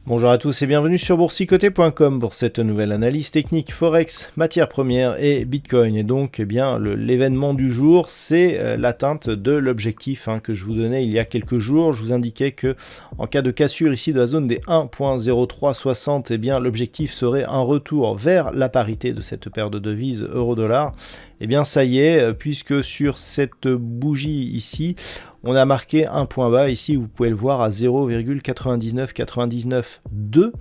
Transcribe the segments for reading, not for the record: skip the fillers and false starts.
Bonjour à tous et bienvenue sur boursicoté.com pour cette nouvelle analyse technique Forex, matières premières et Bitcoin. Et donc, l'événement du jour, c'est l'atteinte de l'objectif que je vous donnais il y a quelques jours. Je vous indiquais que en cas de cassure ici de la zone des 1.0360, l'objectif serait un retour vers la parité de cette paire de devises euro-dollar. Et bien ça y est, puisque sur cette bougie ici, on a marqué un point bas ici, vous pouvez le voir à 0,99992.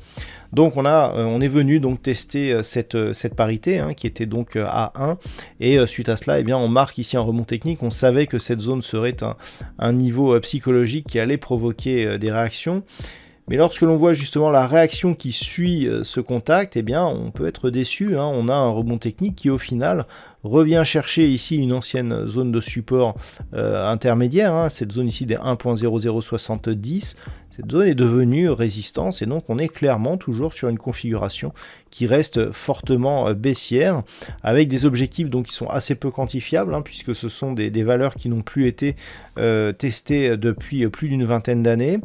Donc on est venu donc tester cette parité qui était donc à 1 et suite à cela on marque ici un rebond technique. On savait que cette zone serait un niveau psychologique qui allait provoquer des réactions. Mais lorsque l'on voit justement la réaction qui suit ce contact, on peut être déçu. On a un rebond technique qui au final revient chercher ici une ancienne zone de support intermédiaire, cette zone ici des 1.0070. Cette zone est devenue résistance et donc on est clairement toujours sur une configuration qui reste fortement baissière avec des objectifs donc qui sont assez peu quantifiables puisque ce sont des valeurs qui n'ont plus été testées depuis plus d'une vingtaine d'années.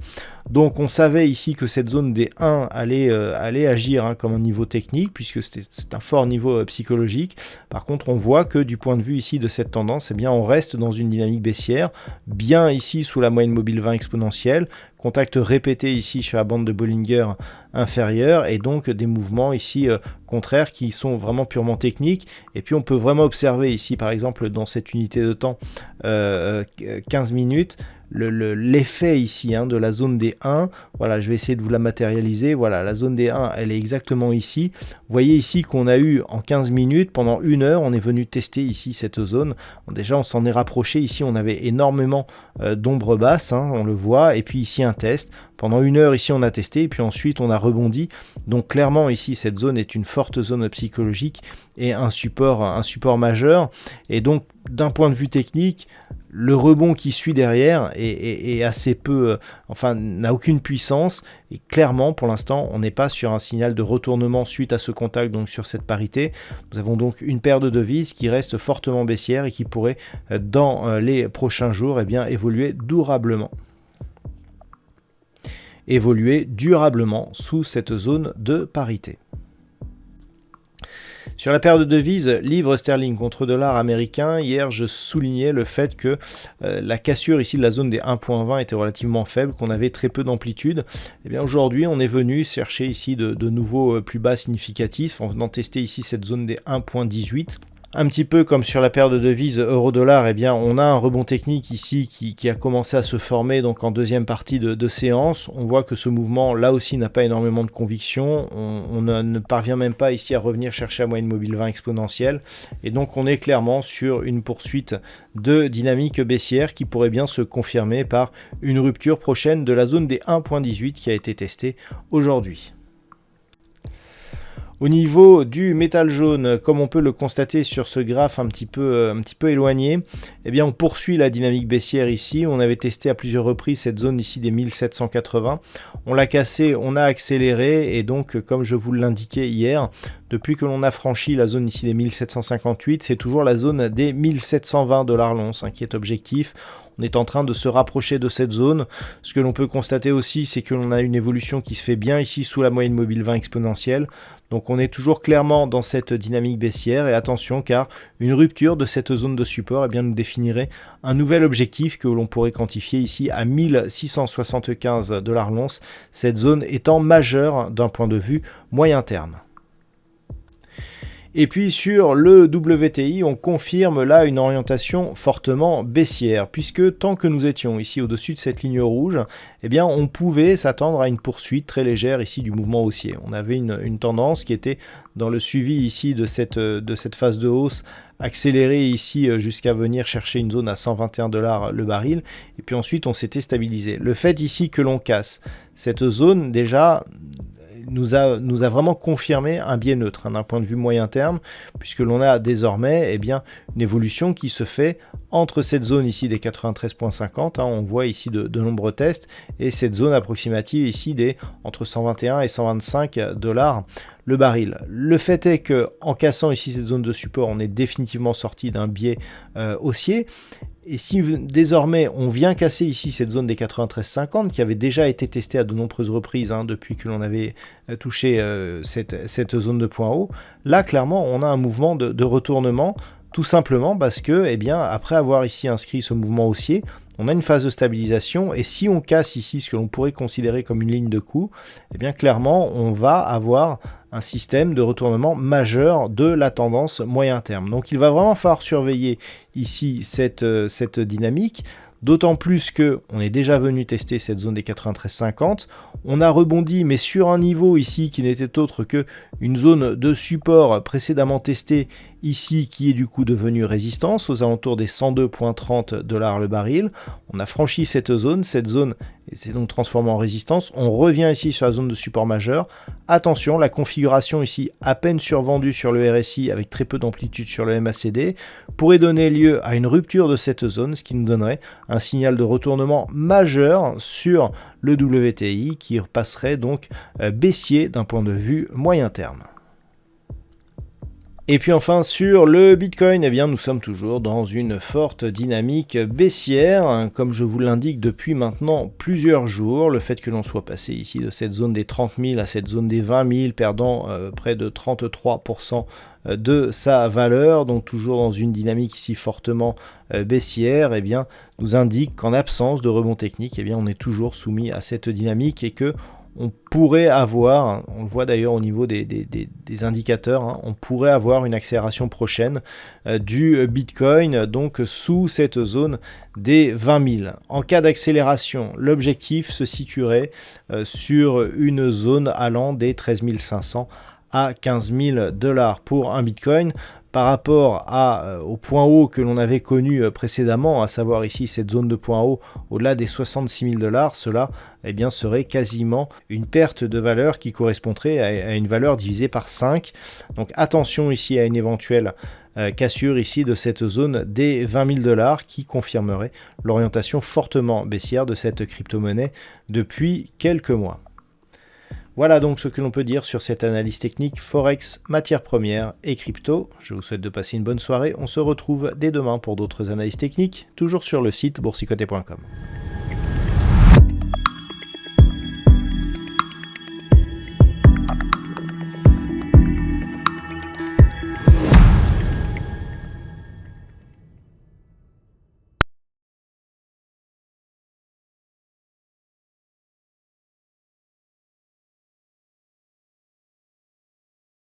Donc on savait ici que cette zone des 1 allait agir comme un niveau technique puisque c'est un fort niveau psychologique. Par contre on voit que du point de vue ici de cette tendance, on reste dans une dynamique baissière, bien ici sous la moyenne mobile 20 exponentielle, contact répété ici sur la bande de Bollinger inférieure et donc des mouvements ici contraires qui sont vraiment purement techniques. Et puis on peut vraiment observer ici par exemple dans cette unité de temps 15 minutes l'effet ici de la zone des 1. Voilà, je vais essayer de vous la matérialiser. Voilà, la zone des 1, elle est exactement ici. Vous voyez ici qu'on a eu en 15 minutes, pendant 1 heure, on est venu tester ici cette zone. Bon, déjà, on s'en est rapproché. Ici, on avait énormément d'ombres basses, on le voit. Et puis ici, un test. Pendant 1 heure, ici, on a testé. Et puis ensuite, on a rebondi. Donc clairement, ici, cette zone est une forte zone psychologique et un support majeur. Et donc, d'un point de vue technique, le rebond qui suit derrière est assez peu, n'a aucune puissance. Et clairement, pour l'instant, on n'est pas sur un signal de retournement suite à ce contact, donc sur cette parité. Nous avons donc une paire de devises qui reste fortement baissière et qui pourrait, dans les prochains jours, évoluer durablement sous cette zone de parité. Sur la paire de devises livre sterling contre dollar américain, hier je soulignais le fait que la cassure ici de la zone des 1.20 était relativement faible, qu'on avait très peu d'amplitude. Aujourd'hui on est venu chercher ici de nouveaux plus bas significatifs en venant tester ici cette zone des 1.18. Un petit peu comme sur la paire de devises euro-dollar, on a un rebond technique ici qui a commencé à se former donc en deuxième partie de séance. On voit que ce mouvement là aussi n'a pas énormément de conviction. On ne parvient même pas ici à revenir chercher la moyenne mobile 20 exponentielle. Et donc on est clairement sur une poursuite de dynamique baissière qui pourrait bien se confirmer par une rupture prochaine de la zone des 1.18 qui a été testée aujourd'hui. Au niveau du métal jaune, comme on peut le constater sur ce graphe un petit peu éloigné, on poursuit la dynamique baissière ici. On avait testé à plusieurs reprises cette zone ici des 1780. On l'a cassé, on a accéléré et donc comme je vous l'indiquais hier, depuis que l'on a franchi la zone ici des 1758, c'est toujours la zone des 1720 $ l'once qui est objectif. On est en train de se rapprocher de cette zone. Ce que l'on peut constater aussi, c'est que l'on a une évolution qui se fait bien ici sous la moyenne mobile 20 exponentielle. Donc on est toujours clairement dans cette dynamique baissière et attention car une rupture de cette zone de support nous définirait un nouvel objectif que l'on pourrait quantifier ici à 1675 $ l'once, cette zone étant majeure d'un point de vue moyen terme. Et puis sur le WTI, on confirme là une orientation fortement baissière, puisque tant que nous étions ici au-dessus de cette ligne rouge, on pouvait s'attendre à une poursuite très légère ici du mouvement haussier. On avait une tendance qui était dans le suivi ici de cette phase de hausse accélérée ici jusqu'à venir chercher une zone à 121 $ le baril, et puis ensuite on s'était stabilisé. Le fait ici que l'on casse cette zone déjà nous a vraiment confirmé un biais neutre, hein, d'un point de vue moyen terme, puisque l'on a désormais eh bien, une évolution qui se fait entre cette zone ici des 93,50, hein, on voit ici de nombreux tests, et cette zone approximative ici des entre 121 et 125 $ le baril. Le fait est que en cassant ici cette zone de support, on est définitivement sorti d'un biais haussier. Et si désormais on vient casser ici cette zone des 93,50 qui avait déjà été testée à de nombreuses reprises, hein, depuis que l'on avait touché cette zone de point haut, là clairement on a un mouvement de retournement, tout simplement parce que eh bien, après avoir ici inscrit ce mouvement haussier, on a une phase de stabilisation, et si on casse ici ce que l'on pourrait considérer comme une ligne de coup, eh bien clairement on va avoir un système de retournement majeur de la tendance moyen terme. Donc il va vraiment falloir surveiller ici cette dynamique, d'autant plus que on est déjà venu tester cette zone des 93,50, on a rebondi mais sur un niveau ici qui n'était autre que une zone de support précédemment testée ici, qui est du coup devenue résistance aux alentours des 102,30 $ le baril. On a franchi cette zone s'est donc transformée en résistance. On revient ici sur la zone de support majeur. Attention, la configuration ici à peine survendue sur le RSI avec très peu d'amplitude sur le MACD pourrait donner lieu à une rupture de cette zone, ce qui nous donnerait un signal de retournement majeur sur le WTI qui passerait donc baissier d'un point de vue moyen terme. Et puis enfin sur le Bitcoin, eh bien nous sommes toujours dans une forte dynamique baissière, comme je vous l'indique depuis maintenant plusieurs jours. Le fait que l'on soit passé ici de cette zone des 30 000 à cette zone des 20 000, perdant près de 33% de sa valeur, donc toujours dans une dynamique ici fortement baissière, eh bien nous indique qu'en absence de rebond technique, eh bien on est toujours soumis à cette dynamique, et que on pourrait avoir, on le voit d'ailleurs au niveau des indicateurs, hein, on pourrait avoir une accélération prochaine du Bitcoin, donc sous cette zone des 20 000. En cas d'accélération, l'objectif se situerait sur une zone allant des 13 500 à 15 000 $ pour un Bitcoin. Par rapport au point haut que l'on avait connu précédemment, à savoir ici cette zone de point haut au-delà des 66 000 $, cela eh bien, serait quasiment une perte de valeur qui correspondrait à une valeur divisée par 5. Donc attention ici à une éventuelle cassure ici de cette zone des 20 000 $ qui confirmerait l'orientation fortement baissière de cette crypto-monnaie depuis quelques mois. Voilà donc ce que l'on peut dire sur cette analyse technique Forex, matières premières et crypto. Je vous souhaite de passer une bonne soirée. On se retrouve dès demain pour d'autres analyses techniques, toujours sur le site boursicoté.com.